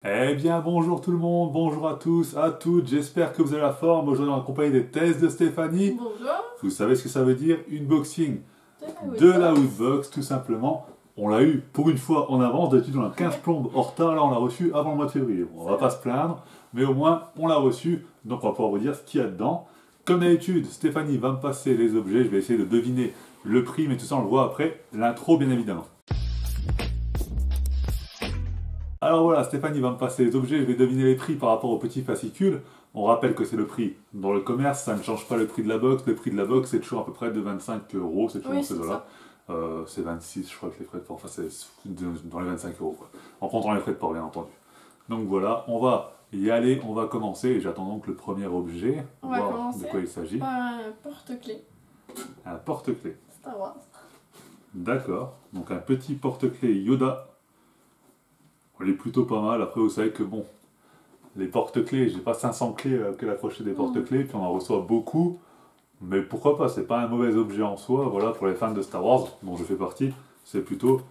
Eh bien bonjour tout le monde, bonjour à tous, à toutes, j'espère que vous avez la forme. Aujourd'hui en compagnie des tests de Stéphanie. Bonjour. Vous savez ce que ça veut dire? Unboxing De de la la Woodbox. Woodbox tout simplement. On l'a eu pour une fois en avance, d'habitude on a 15 plombes en retard, là on l'a reçu avant le mois de février. Bon, on va pas se plaindre, mais au moins on l'a reçu, donc on va pouvoir vous dire ce qu'il y a dedans. Comme d'habitude, Stéphanie va me passer les objets, je vais essayer de deviner le prix, mais tout ça on le voit après l'intro bien évidemment. Alors voilà, Stéphanie va me passer les objets, je vais deviner les prix par rapport aux petits fascicules. On rappelle que c'est le prix dans le commerce, ça ne change pas le prix de la box. Le prix de la box c'est toujours à peu près de 25 euros, c'est toujours Oui, dans ces c'est eaux-là. ça. C'est 26, je crois que les frais de port, enfin c'est dans les 25 euros quoi. En comptant les frais de port bien entendu. Donc voilà, on va y aller, on va commencer et j'attends donc le premier objet, On va voir commencer de quoi il s'agit. par un porte-clés Un porte-clés. Star Wars. D'accord, donc un petit porte-clés Yoda. Il est plutôt pas mal, après vous savez que bon, les porte-clés, j'ai pas 500 clés que l'accrocher des porte-clés, puis on en reçoit beaucoup. Mais pourquoi pas, c'est pas un mauvais objet en soi, voilà, pour les fans de Star Wars, dont je fais partie, c'est plutôt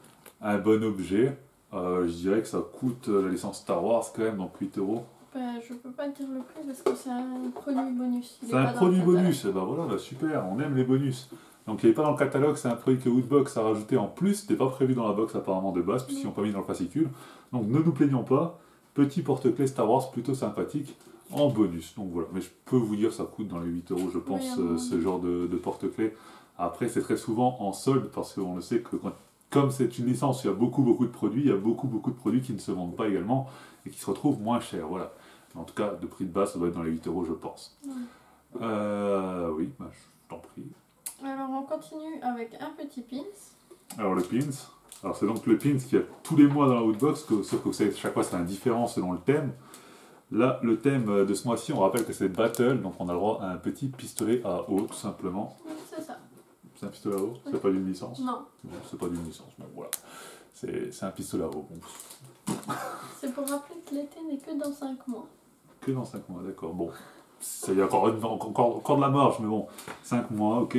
un bon objet. Je dirais que ça coûte la licence Star Wars quand même, donc 8 euros. Je peux pas dire le prix parce que c'est un produit bonus. C'est un produit bonus, et ben voilà, bah super, on aime les bonus. Donc il n'est pas dans le catalogue, c'est un produit que Woodbox a rajouté en plus, c'était pas prévu dans la box apparemment de base, puisqu'ils n'ont pas mis dans le fascicule. Donc ne nous plaignons pas, petit porte-clés Star Wars plutôt sympathique, en bonus. Donc voilà, mais je peux vous dire ça coûte dans les 8 euros je pense ce genre de porte-clés. Après c'est très souvent en solde, parce qu'on le sait que comme c'est une licence, il y a beaucoup de produits, il y a beaucoup de produits qui ne se vendent pas également, et qui se retrouvent moins chers, voilà. En tout cas, de prix de base, ça doit être dans les 8 euros je pense. Oui, bah, je t'en prie. Alors on continue avec un petit pins. Alors le pins, alors c'est donc le pins qu'il y a tous les mois dans la Woodbox, sauf que vous savez, chaque fois c'est indifférent selon le thème. Là, le thème de ce mois-ci, on rappelle que c'est Battle, donc on a le droit à un petit pistolet à eau, tout simplement. Oui, c'est ça. C'est un pistolet à eau? C'est pas d'une licence? Non. Non, c'est pas d'une licence, bon voilà. C'est un pistolet à eau. Bon. C'est pour rappeler que l'été n'est que dans 5 mois. Que dans 5 mois, d'accord. Bon, il y a encore de la marge, mais bon, 5 mois, ok.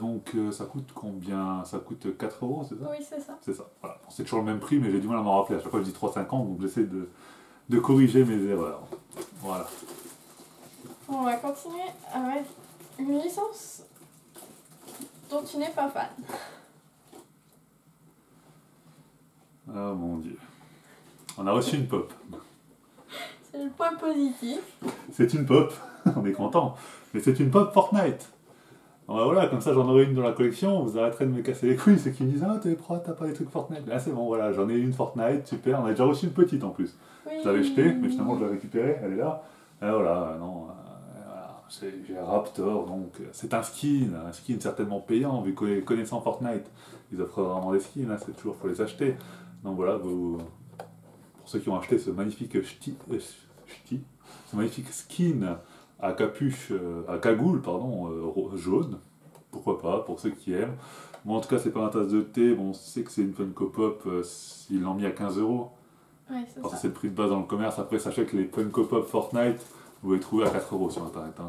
Donc ça coûte combien? Ça coûte 4 euros, c'est ça? Oui, c'est ça. C'est ça, voilà. Bon, c'est toujours le même prix, mais j'ai du mal à m'en rappeler. À chaque fois, je dis 3,50, donc j'essaie de corriger mes erreurs. Voilà. On va continuer avec une licence dont tu n'es pas fan. Ah mon dieu. On a reçu une pop. C'est le point positif. C'est une pop, on est content. Mais c'est une pop Fortnite. Alors bah voilà, comme ça j'en aurai une dans la collection, vous arrêterez de me casser les couilles, ceux qui me disent ah t'as pas des trucs Fortnite. Là c'est bon, voilà, j'en ai une Fortnite, super, on a déjà reçu une petite en plus. Oui. Je l'avais jetée, mais finalement je l'ai récupérée, elle est là. Et voilà, non, voilà, j'ai un Raptor, donc c'est un skin certainement payant, vu que connaissant Fortnite, ils offrent vraiment des skins, hein, c'est toujours faut les acheter. Donc voilà, pour ceux qui ont acheté ce magnifique ce magnifique skin à capuche, à cagoule, pardon, jaune, pourquoi pas, pour ceux qui aiment. Moi en tout cas c'est pas ma tasse de thé, bon on sait que c'est une Funko Pop, ils l'ont mis à 15 euros. Oui, c'est Parce que ça. c'est le prix de base dans le commerce, après sachez que les Funko Pop Fortnite, vous pouvez les trouver à 4 euros sur internet. Hein.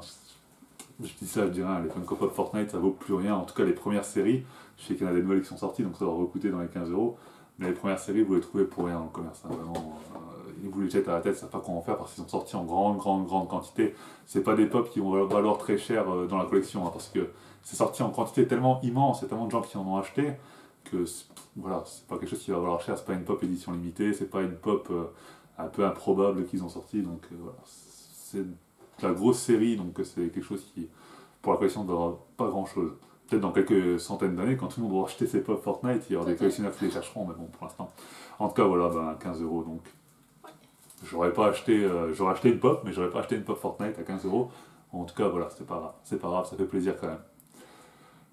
Je dis ça, je dirais, hein, les Funko Pop Fortnite ça vaut plus rien, en tout cas les premières séries, je sais qu'il y en a des nouvelles qui sont sorties donc ça va recoûter dans les 15 euros. Mais les premières séries, vous les trouvez pour rien dans le commerce. Hein, vraiment, ils vous les jettent à la tête, ils savent pas comment faire parce qu'ils sont sortis en grande quantité. C'est pas des pop qui vont valoir très cher dans la collection, hein, parce que c'est sorti en quantité tellement immense, et tellement de gens qui en ont acheté que voilà, c'est pas quelque chose qui va valoir cher. C'est pas une pop édition limitée, c'est pas une pop un peu improbable qu'ils ont sorti. Donc voilà, c'est de la grosse série, donc c'est quelque chose qui pour la collection ne vaudra pas grand chose. Peut-être dans quelques centaines d'années, quand tout le monde aura acheté ses pop Fortnite, il y aura des collectionneurs qui les chercheront, mais bon, pour l'instant. En tout cas, voilà, ben, 15 euros donc. J'aurais acheté une pop, mais j'aurais pas acheté une pop Fortnite à 15 euros. En tout cas, voilà, c'est pas grave, ça fait plaisir quand même.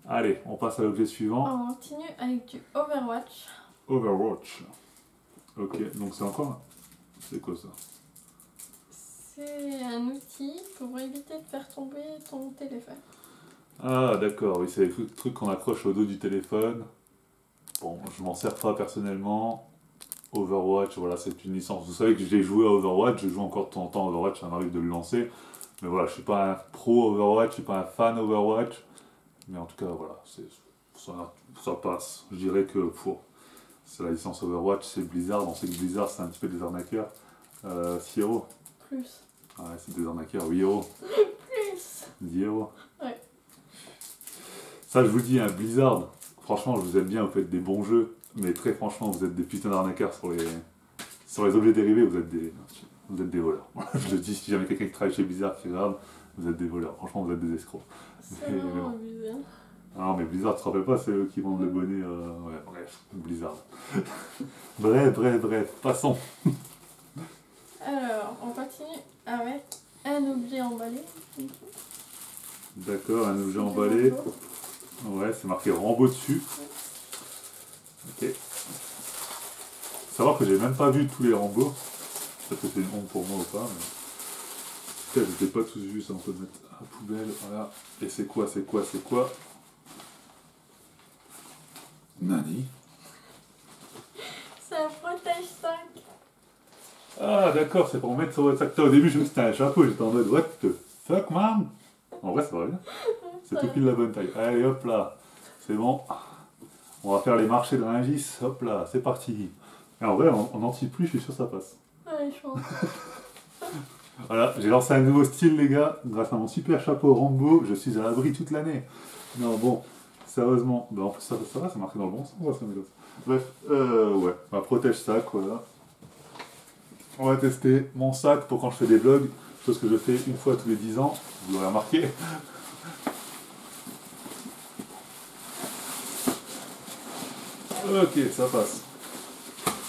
Allez, on passe à l'objet suivant. On continue avec du Overwatch. Overwatch. Ok, donc c'est encore. C'est quoi ça? C'est un outil pour éviter de faire tomber ton téléphone. Ah, d'accord, oui, c'est les trucs qu'on accroche au dos du téléphone. Bon, je m'en sers pas personnellement. Overwatch, voilà, c'est une licence. Vous savez que j'ai joué à Overwatch, je joue encore de temps en temps à Overwatch, ça m'arrive de le lancer. Mais voilà, je suis pas un pro Overwatch, je suis pas un fan Overwatch. Mais en tout cas, voilà, ça passe. Je dirais que c'est la licence Overwatch, c'est Blizzard. On sait que Blizzard, c'est un petit peu des arnaqueurs. 6 euros. Plus. Ouais, c'est des arnaqueurs. 8 euros. Plus. 10 euros. Ouais. Ça, je vous dis, un Blizzard, franchement, je vous aime bien, vous faites des bons jeux, mais très franchement, vous êtes des putains d'arnaqueurs sur les objets dérivés, vous êtes des voleurs. Je le dis, si jamais quelqu'un qui travaille chez Blizzard qui regarde, vous êtes des voleurs. Franchement, vous êtes des escrocs. C'est Mais vraiment bon. abusé. Non, mais Blizzard, tu te rappelles pas, c'est eux qui vendent le bonnet. Ouais, bref, Blizzard. bref, passons. Alors, on continue avec un objet emballé. D'accord, un objet emballé. Ouais, c'est marqué Rambo dessus. Ok. Savoir que j'ai même pas vu tous les Rambo. Peut-être que c'est une honte pour moi ou pas, mais. En tout cas, je les ai pas tous vus, ça on peut le mettre à la poubelle, voilà. Et c'est quoi Nani. C'est un protège 5. Ah d'accord, c'est pour mettre sur votre sac. Au début, je me suis dit c'était un chapeau, j'étais en mode what the fuck man. En vrai, ça va bien. C'est tout pile la bonne taille. Allez hop là, c'est bon. On va faire les marchés de Rungis, hop là, c'est parti. Et en vrai, en anti-pluie, je suis sûr que ça passe. Ouais, je pense. Voilà, j'ai lancé un nouveau style les gars, grâce à mon super chapeau Rambo, je suis à l'abri toute l'année. Non bon, sérieusement, bah en plus ça va, c'est marqué dans le bon sens, ça m'étonne. Bref, ouais, ma protège sac, voilà. On va tester mon sac pour quand je fais des vlogs, chose que je fais une fois tous les 10 ans, vous l'aurez remarqué. Ok, ça passe.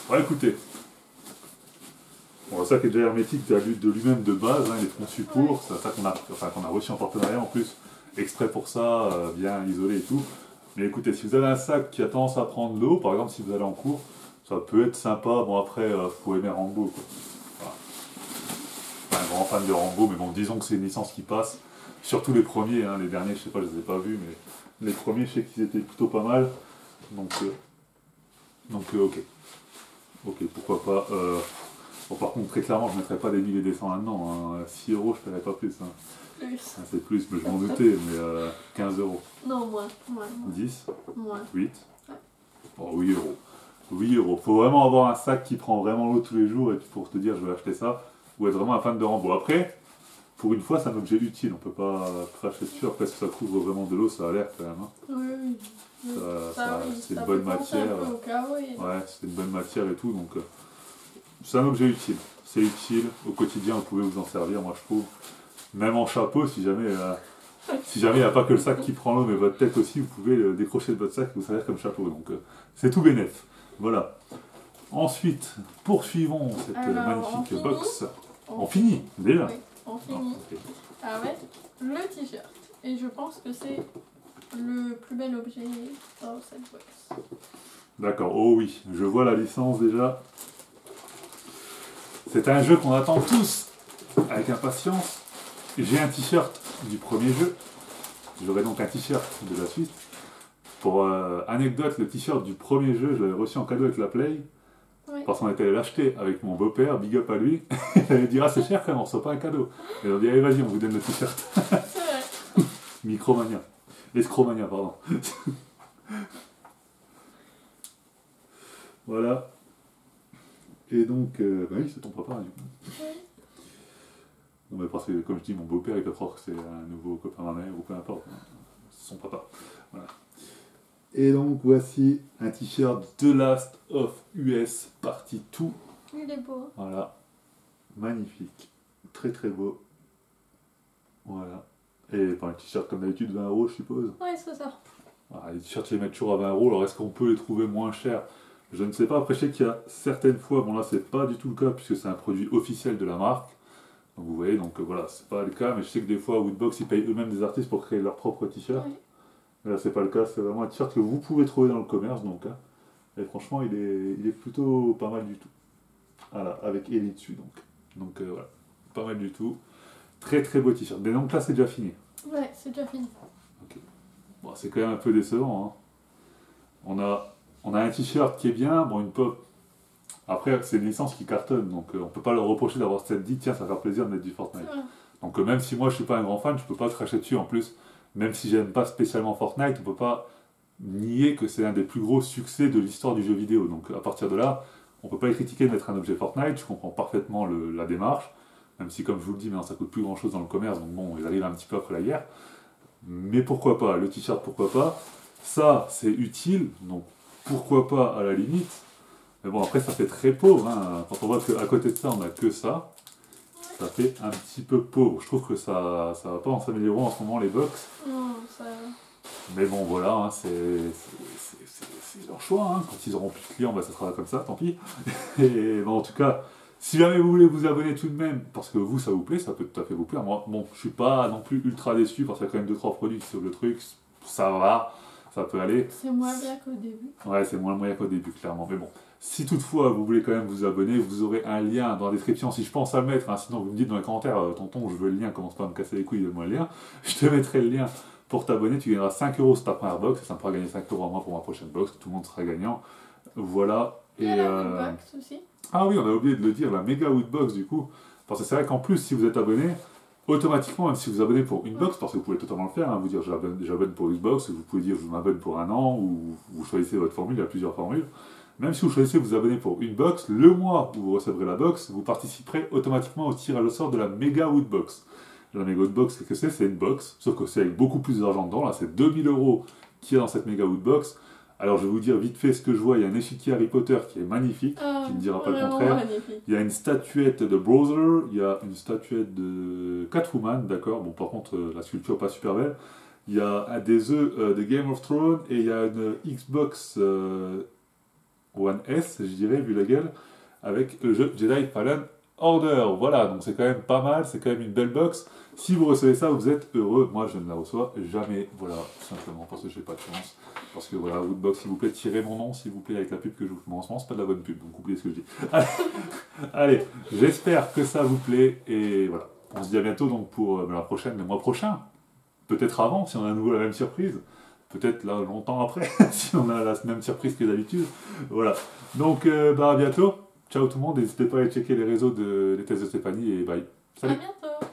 Bon écoutez, bon, le sac est déjà hermétique de lui-même de base, hein, il est conçu pour, c'est un sac qu'on a reçu en partenariat en plus, exprès pour ça, bien isolé et tout. Mais écoutez, si vous avez un sac qui a tendance à prendre l'eau, par exemple si vous allez en cours, ça peut être sympa, bon après, faut aimer Rambo quoi. Voilà. Pas un grand fan de Rambo, mais bon, disons que c'est une licence qui passe, surtout les premiers, hein, les derniers je sais pas, je les ai pas vus, mais les premiers je sais qu'ils étaient plutôt pas mal, donc ok. Ok, pourquoi pas. Bon, par contre, très clairement, je ne mettrais pas des 1000 et des 100 là-dedans. Hein. 6 euros, je ne paierais pas plus. Hein. Plus. Ah, c'est plus, mais je m'en doutais, mais 15 euros. Non, moins. 10, Moins. 8. Ouais. Bon, 8 euros. 8 euros. Faut vraiment avoir un sac qui prend vraiment l'eau tous les jours et pour te dire je vais acheter ça, ou être vraiment un fan de Rambo. Après, pour une fois, c'est un objet utile, on peut pas cracher dessus. Après, si ça couvre vraiment de l'eau, ça a l'air quand même. Hein. Oui. C'est une bonne matière. Ouais, c'est une bonne matière et tout, donc c'est un objet utile. C'est utile, au quotidien vous pouvez vous en servir, moi je trouve. Même en chapeau, si jamais il n'y a pas que le sac qui prend l'eau, mais votre tête aussi, vous pouvez le décrocher de votre sac et vous servir comme chapeau. Donc c'est tout bénef. Voilà. Ensuite, poursuivons cette magnifique box. On finit, déjà. Oui, on finit avec le t-shirt. Et je pense que c'est le plus bel objet dans cette box. D'accord, oh oui, je vois la licence déjà. C'est un jeu qu'on attend tous avec impatience. J'ai un t-shirt du premier jeu. J'aurai donc un t-shirt de la suite. Pour anecdote, le t-shirt du premier jeu, je l'avais reçu en cadeau avec la Play. Oui. Parce qu'on était allé l'acheter avec mon beau-père, big up à lui. Il allait dire ah c'est cher quand même, on reçoit pas un cadeau. Et on dit allez vas-y, on vous donne le t-shirt. C'est vrai. Micromania. Escromania, pardon. Voilà. Et donc, bah oui, c'est ton papa, du coup. Oui. Non, mais parce que, comme je dis, mon beau-père, il peut croire que c'est un nouveau copain d'un mère, ou peu importe. C'est son papa. Voilà. Et donc, voici un t-shirt The Last of Us Partie 2. Il est beau. Voilà. Magnifique. Très très beau. Voilà. Et un t-shirt comme d'habitude, 20 € je suppose. Oui, c'est ça. Voilà, les t-shirts, ils les mettent toujours à 20 €. Alors, est-ce qu'on peut les trouver moins chers? Je ne sais pas. Après, je sais qu'il y a certaines fois, bon là, c'est pas du tout le cas, puisque c'est un produit officiel de la marque. Donc, vous voyez, donc voilà, c'est pas le cas, mais je sais que des fois, Woodbox, ils payent eux-mêmes des artistes pour créer leur propre t-shirt. Oui. Mais là, c'est pas le cas, c'est vraiment un t-shirt que vous pouvez trouver dans le commerce, donc. Hein. Et franchement, il est plutôt pas mal du tout. Voilà, avec Ellie dessus, donc. Donc, voilà, pas mal du tout. Très très beau t-shirt. Mais donc là, c'est déjà fini. Ouais, c'est déjà fini. Ok. Bon, c'est quand même un peu décevant. Hein. On a un t-shirt qui est bien, bon, une pop. Après, c'est une licence qui cartonne, donc on peut pas leur reprocher d'avoir cette dit, tiens, ça va faire plaisir de mettre du Fortnite. Donc même si moi je suis pas un grand fan, je peux pas cracher dessus en plus. Même si j'aime pas spécialement Fortnite, on peut pas nier que c'est un des plus gros succès de l'histoire du jeu vidéo. Donc à partir de là, On peut pas les critiquer de mettre un objet Fortnite, je comprends parfaitement la démarche, même si comme je vous le dis, maintenant ça coûte plus grand chose dans le commerce, donc bon, ils arrivent un petit peu après la guerre. Mais pourquoi pas, le t-shirt pourquoi pas, ça c'est utile, donc pourquoi pas à la limite. Mais bon après ça fait très pauvre, hein. Quand on voit qu'à côté de ça on a que ça fait un petit peu pauvre. Je trouve que ça va pas en s'améliorant en ce moment les box. Non, ça... Mais bon voilà, hein, c'est leur choix, hein. Quand ils auront plus de clients, bah, ça sera comme ça, tant pis. Et bon, en tout cas, si jamais vous voulez vous abonner tout de même, parce que vous ça vous plaît, ça peut tout à fait vous plaire. Moi, bon, je suis pas non plus ultra déçu parce qu'il y a quand même 2-3 produits qui sauvent le truc, ça va, ça peut aller. C'est moins bien qu'au début. Ouais, c'est moins bien qu'au début, clairement. Mais bon, si toutefois vous voulez quand même vous abonner, vous aurez un lien dans la description. Si je pense à le mettre, hein, sinon vous me dites dans les commentaires, tonton, je veux le lien, commence pas à me casser les couilles, donne-moi le lien. Je te mettrai le lien pour t'abonner. Tu gagneras 5€ sur ta première box. Ça me fera gagner 5€ à moi pour ma prochaine box. Tout le monde sera gagnant. Voilà. Il y a la Woodbox aussi. Ah oui, on a oublié de le dire, la méga Woodbox du coup. Parce que c'est vrai qu'en plus, si vous êtes abonné, automatiquement, même si vous abonnez pour une box, parce que vous pouvez totalement le faire, hein, vous dire j'abonne pour une box, vous pouvez dire je m'abonne pour un an, ou vous choisissez votre formule, il y a plusieurs formules. Même si vous choisissez de vous abonner pour une box, le mois où vous recevrez la box, vous participerez automatiquement au tirage au sort de la méga Woodbox. La méga Woodbox, qu'est-ce que c'est? C'est une box, sauf que c'est avec beaucoup plus d'argent dedans, là c'est 2000€ qu'il y a dans cette méga Woodbox. Alors je vais vous dire vite fait ce que je vois, il y a un échiquier Harry Potter qui est magnifique, qui ne dira pas le contraire. Magnifique. Il y a une statuette de Browser, il y a une statuette de Catwoman, d'accord, bon par contre la sculpture pas super belle. Il y a des œufs de Game of Thrones et il y a une Xbox One S, je dirais, vu la gueule, avec le jeu Jedi Fallen Order. Voilà, donc c'est quand même pas mal, c'est quand même une belle box. Si vous recevez ça, vous êtes heureux. Moi, je ne la reçois jamais. Voilà, tout simplement parce que j'ai pas de chance. Parce que voilà, Woodbox, s'il vous plaît, tirez mon nom, s'il vous plaît, avec la pub que je vous fais. Bon, en ce moment, c'est pas de la bonne pub, donc oubliez ce que je dis. Allez, j'espère que ça vous plaît. Et voilà, on se dit à bientôt donc pour la prochaine, le mois prochain. Peut-être avant, si on a à nouveau la même surprise. Peut-être là, longtemps après, si on a la même surprise que d'habitude. Voilà. Donc, à bientôt. Ciao tout le monde. N'hésitez pas à aller checker les réseaux des tests de Stéphanie et bye. Salut. À bientôt.